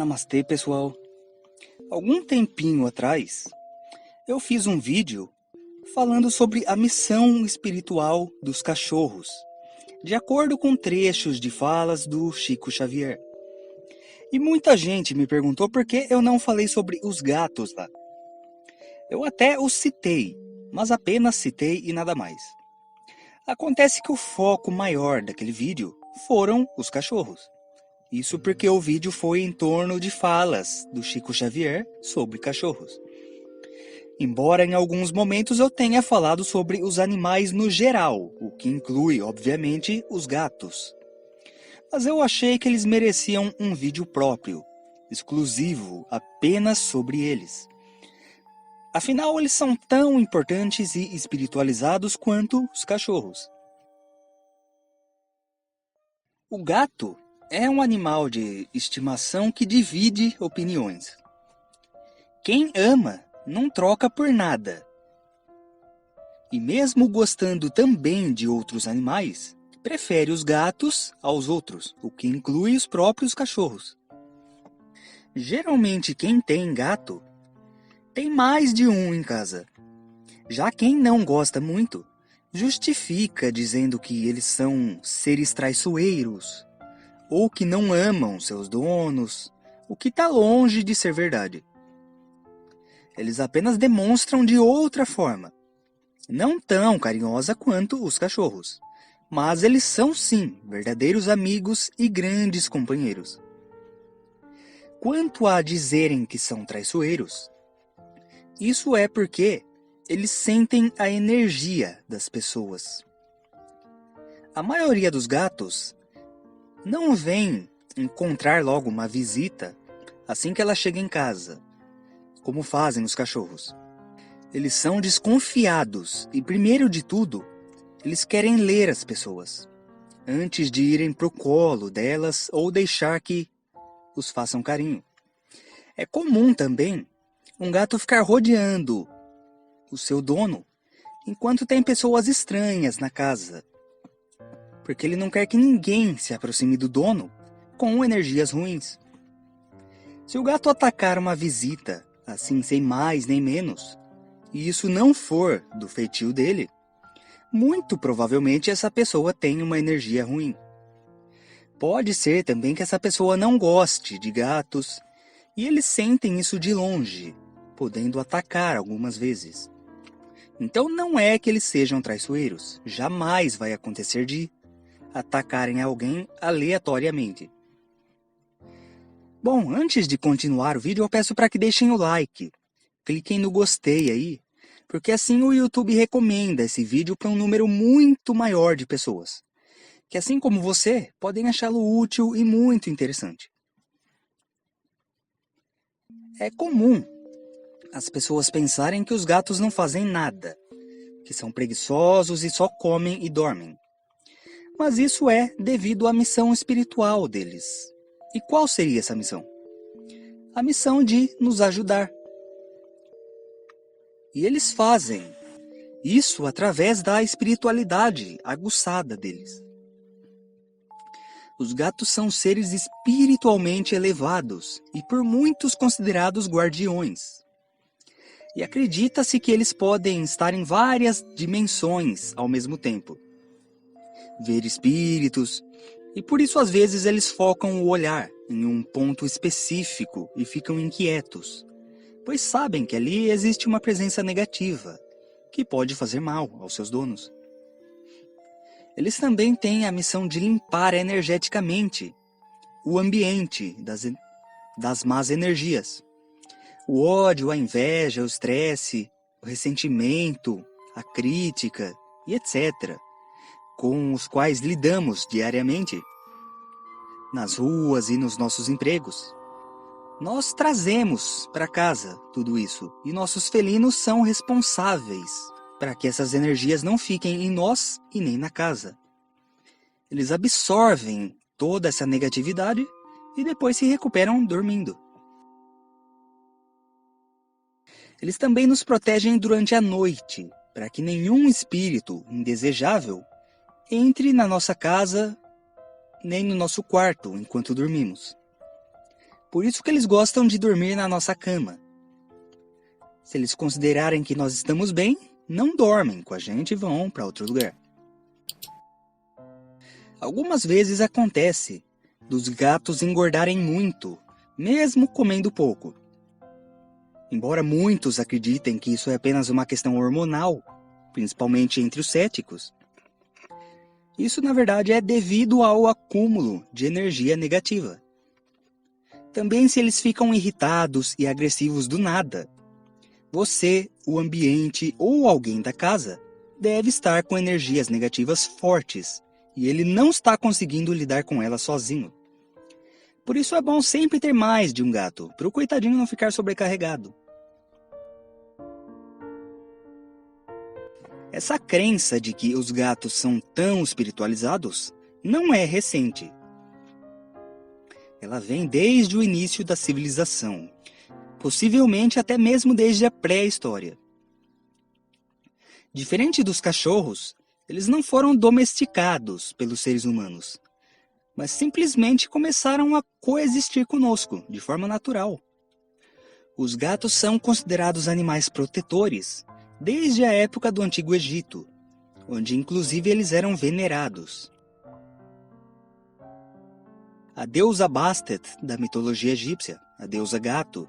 Namastê, pessoal! Algum tempinho atrás, eu fiz um vídeo falando sobre a missão espiritual dos cachorros, de acordo com trechos de falas do Chico Xavier. E muita gente me perguntou por que eu não falei sobre os gatos lá. Eu até os citei, mas apenas citei e nada mais. Acontece que o foco maior daquele vídeo foram os cachorros. Isso porque o vídeo foi em torno de falas do Chico Xavier sobre cachorros. Embora em alguns momentos eu tenha falado sobre os animais no geral, o que inclui, obviamente, os gatos. Mas eu achei que eles mereciam um vídeo próprio, exclusivo apenas sobre eles. Afinal, eles são tão importantes e espiritualizados quanto os cachorros. O gato é um animal de estimação que divide opiniões. Quem ama não troca por nada. E mesmo gostando também de outros animais, prefere os gatos aos outros, o que inclui os próprios cachorros. Geralmente quem tem gato tem mais de um em casa. Já quem não gosta muito, justifica dizendo que eles são seres traiçoeiros, ou que não amam seus donos, o que está longe de ser verdade. Eles apenas demonstram de outra forma, não tão carinhosa quanto os cachorros, mas eles são sim verdadeiros amigos e grandes companheiros. Quanto a dizerem que são traiçoeiros, isso é porque eles sentem a energia das pessoas. A maioria dos gatos não vem encontrar logo uma visita assim que ela chega em casa, como fazem os cachorros. Eles são desconfiados e, primeiro de tudo, eles querem ler as pessoas, antes de irem pro colo delas ou deixar que os façam carinho. É comum também um gato ficar rodeando o seu dono enquanto tem pessoas estranhas na casa, porque ele não quer que ninguém se aproxime do dono com energias ruins. Se o gato atacar uma visita, assim sem mais nem menos, e isso não for do feitio dele, muito provavelmente essa pessoa tem uma energia ruim. Pode ser também que essa pessoa não goste de gatos, e eles sentem isso de longe, podendo atacar algumas vezes. Então não é que eles sejam traiçoeiros, jamais vai acontecer de atacarem alguém aleatoriamente. Bom, antes de continuar o vídeo, eu peço para que deixem o like. Cliquem no gostei aí, porque assim o YouTube recomenda esse vídeo para um número muito maior de pessoas, que assim como você, podem achá-lo útil e muito interessante. É comum as pessoas pensarem que os gatos não fazem nada, que são preguiçosos e só comem e dormem. Mas isso é devido à missão espiritual deles. E qual seria essa missão? A missão de nos ajudar. E eles fazem isso através da espiritualidade aguçada deles. Os gatos são seres espiritualmente elevados e por muitos considerados guardiões. E acredita-se que eles podem estar em várias dimensões ao mesmo tempo. Ver espíritos, e por isso às vezes eles focam o olhar em um ponto específico e ficam inquietos, pois sabem que ali existe uma presença negativa, que pode fazer mal aos seus donos. Eles também têm a missão de limpar energeticamente o ambiente das más energias. O ódio, a inveja, o estresse, o ressentimento, a crítica e etc., com os quais lidamos diariamente, nas ruas e nos nossos empregos. Nós trazemos para casa tudo isso, e nossos felinos são responsáveis para que essas energias não fiquem em nós e nem na casa. Eles absorvem toda essa negatividade e depois se recuperam dormindo. Eles também nos protegem durante a noite, para que nenhum espírito indesejável entre na nossa casa nem no nosso quarto enquanto dormimos. Por isso que eles gostam de dormir na nossa cama. Se eles considerarem que nós estamos bem, não dormem com a gente e vão para outro lugar. Algumas vezes acontece dos gatos engordarem muito, mesmo comendo pouco. Embora muitos acreditem que isso é apenas uma questão hormonal, principalmente entre os céticos, isso na verdade é devido ao acúmulo de energia negativa. Também se eles ficam irritados e agressivos do nada, você, o ambiente ou alguém da casa deve estar com energias negativas fortes e ele não está conseguindo lidar com elas sozinho. Por isso é bom sempre ter mais de um gato, para o coitadinho não ficar sobrecarregado. Essa crença de que os gatos são tão espiritualizados não é recente. Ela vem desde o início da civilização, possivelmente até mesmo desde a pré-história. Diferente dos cachorros, eles não foram domesticados pelos seres humanos, mas simplesmente começaram a coexistir conosco, de forma natural. Os gatos são considerados animais protetores desde a época do Antigo Egito, onde inclusive eles eram venerados. A deusa Bastet, da mitologia egípcia, a deusa gato,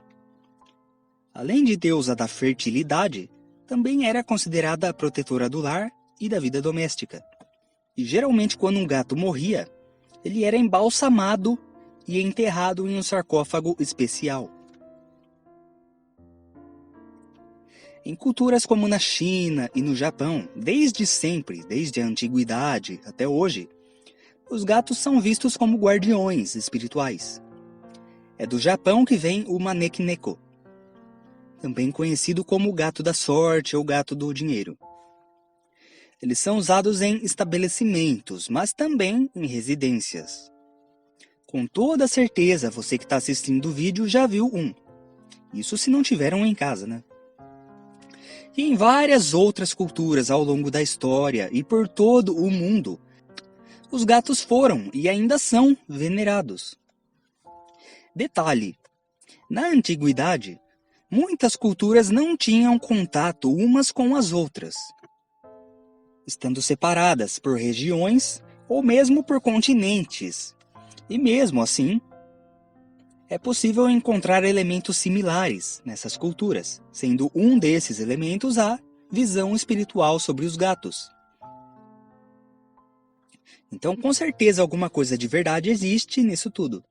além de deusa da fertilidade, também era considerada a protetora do lar e da vida doméstica. E geralmente quando um gato morria, ele era embalsamado e enterrado em um sarcófago especial. Em culturas como na China e no Japão, desde sempre, desde a antiguidade até hoje, os gatos são vistos como guardiões espirituais. É do Japão que vem o Maneki Neko, também conhecido como gato da sorte ou gato do dinheiro. Eles são usados em estabelecimentos, mas também em residências. Com toda certeza, você que está assistindo o vídeo já viu um. Isso se não tiver um em casa, né? E em várias outras culturas ao longo da história e por todo o mundo, os gatos foram e ainda são venerados. Detalhe: na antiguidade, muitas culturas não tinham contato umas com as outras, estando separadas por regiões ou mesmo por continentes. E mesmo assim, é possível encontrar elementos similares nessas culturas, sendo um desses elementos a visão espiritual sobre os gatos. Então, com certeza, alguma coisa de verdade existe nisso tudo.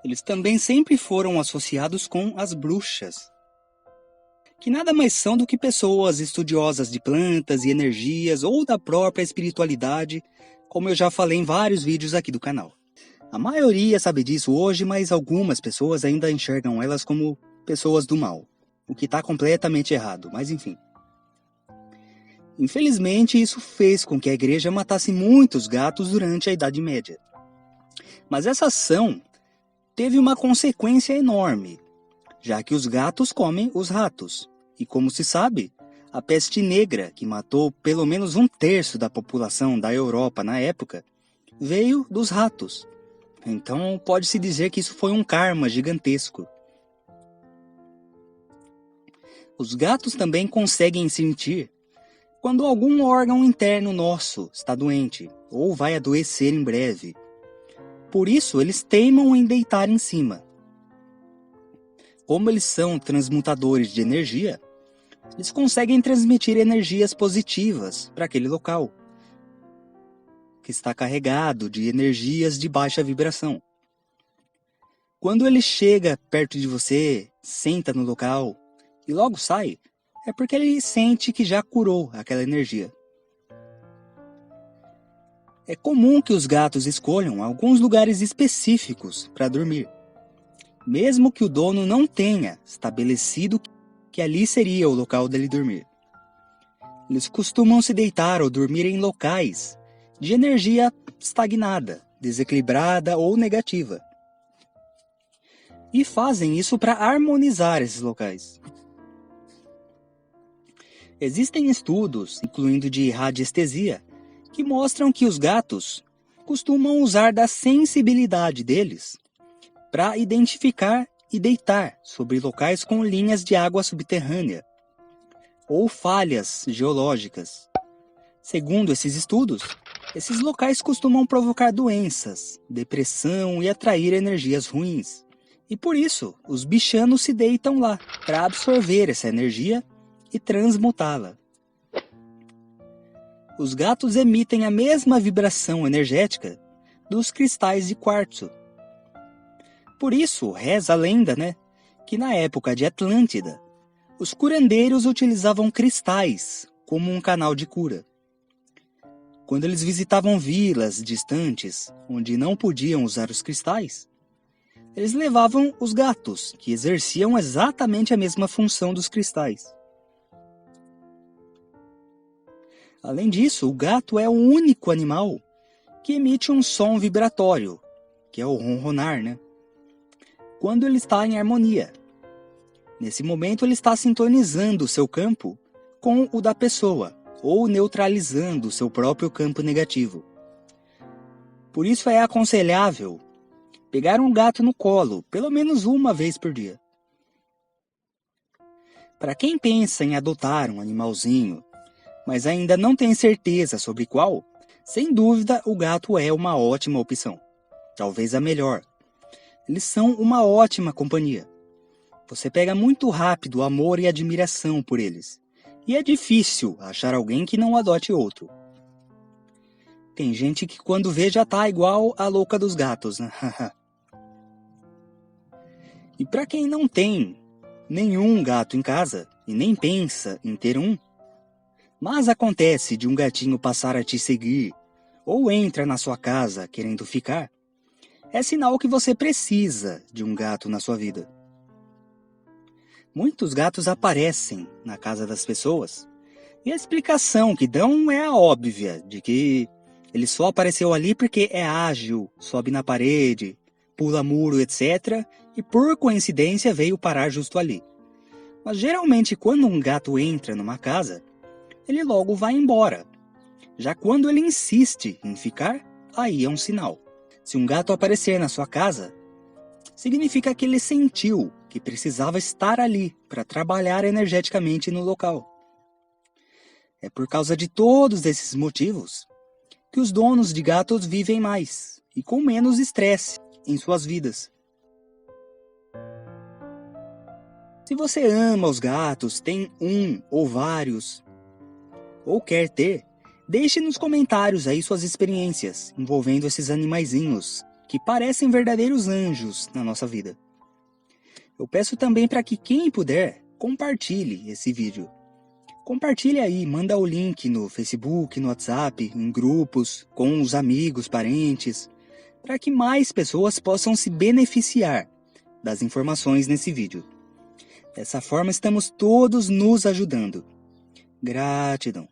Eles também sempre foram associados com as bruxas, que nada mais são do que pessoas estudiosas de plantas e energias ou da própria espiritualidade, como eu já falei em vários vídeos aqui do canal. A maioria sabe disso hoje, mas algumas pessoas ainda enxergam elas como pessoas do mal, o que está completamente errado, mas enfim. Infelizmente, isso fez com que a igreja matasse muitos gatos durante a Idade Média. Mas essa ação teve uma consequência enorme, já que os gatos comem os ratos. E como se sabe, a peste negra, que matou pelo menos 1/3 da população da Europa na época, veio dos ratos. Então pode-se dizer que isso foi um karma gigantesco. Os gatos também conseguem sentir quando algum órgão interno nosso está doente ou vai adoecer em breve. Por isso eles teimam em deitar em cima. Como eles são transmutadores de energia, eles conseguem transmitir energias positivas para aquele local, que está carregado de energias de baixa vibração. Quando ele chega perto de você, senta no local e logo sai, é porque ele sente que já curou aquela energia. É comum que os gatos escolham alguns lugares específicos para dormir, mesmo que o dono não tenha estabelecido que ali seria o local dele dormir. Eles costumam se deitar ou dormir em locais de energia estagnada, desequilibrada ou negativa. E fazem isso para harmonizar esses locais. Existem estudos, incluindo de radiestesia, que mostram que os gatos costumam usar da sensibilidade deles para identificar e deitar sobre locais com linhas de água subterrânea ou falhas geológicas. Segundo esses estudos, esses locais costumam provocar doenças, depressão e atrair energias ruins. E por isso, os bichanos se deitam lá para absorver essa energia e transmutá-la. Os gatos emitem a mesma vibração energética dos cristais de quartzo. Por isso, reza a lenda, que na época de Atlântida, os curandeiros utilizavam cristais como um canal de cura. Quando eles visitavam vilas distantes, onde não podiam usar os cristais, eles levavam os gatos, que exerciam exatamente a mesma função dos cristais. Além disso, o gato é o único animal que emite um som vibratório, que é o ronronar, quando ele está em harmonia. Nesse momento, ele está sintonizando o seu campo com o da pessoa, ou neutralizando o seu próprio campo negativo. Por isso é aconselhável pegar um gato no colo, pelo menos uma vez por dia. Para quem pensa em adotar um animalzinho, mas ainda não tem certeza sobre qual, sem dúvida o gato é uma ótima opção. Talvez a melhor. Eles são uma ótima companhia. Você pega muito rápido amor e admiração por eles. E é difícil achar alguém que não adote outro. Tem gente que quando vê já tá igual a louca dos gatos, E para quem não tem nenhum gato em casa e nem pensa em ter um, mas acontece de um gatinho passar a te seguir ou entra na sua casa querendo ficar, é sinal que você precisa de um gato na sua vida. Muitos gatos aparecem na casa das pessoas e a explicação que dão é a óbvia, de que ele só apareceu ali porque é ágil, sobe na parede, pula muro, etc. E por coincidência veio parar justo ali. Mas geralmente quando um gato entra numa casa, ele logo vai embora. Já quando ele insiste em ficar, aí é um sinal. Se um gato aparecer na sua casa, significa que ele sentiu que precisava estar ali para trabalhar energeticamente no local. É por causa de todos esses motivos que os donos de gatos vivem mais e com menos estresse em suas vidas. Se você ama os gatos, tem um ou vários, ou quer ter, deixe nos comentários aí suas experiências envolvendo esses animaizinhos que parecem verdadeiros anjos na nossa vida. Eu peço também para que quem puder, compartilhe esse vídeo. Compartilhe aí, manda o link no Facebook, no WhatsApp, em grupos, com os amigos, parentes, para que mais pessoas possam se beneficiar das informações nesse vídeo. Dessa forma estamos todos nos ajudando. Gratidão.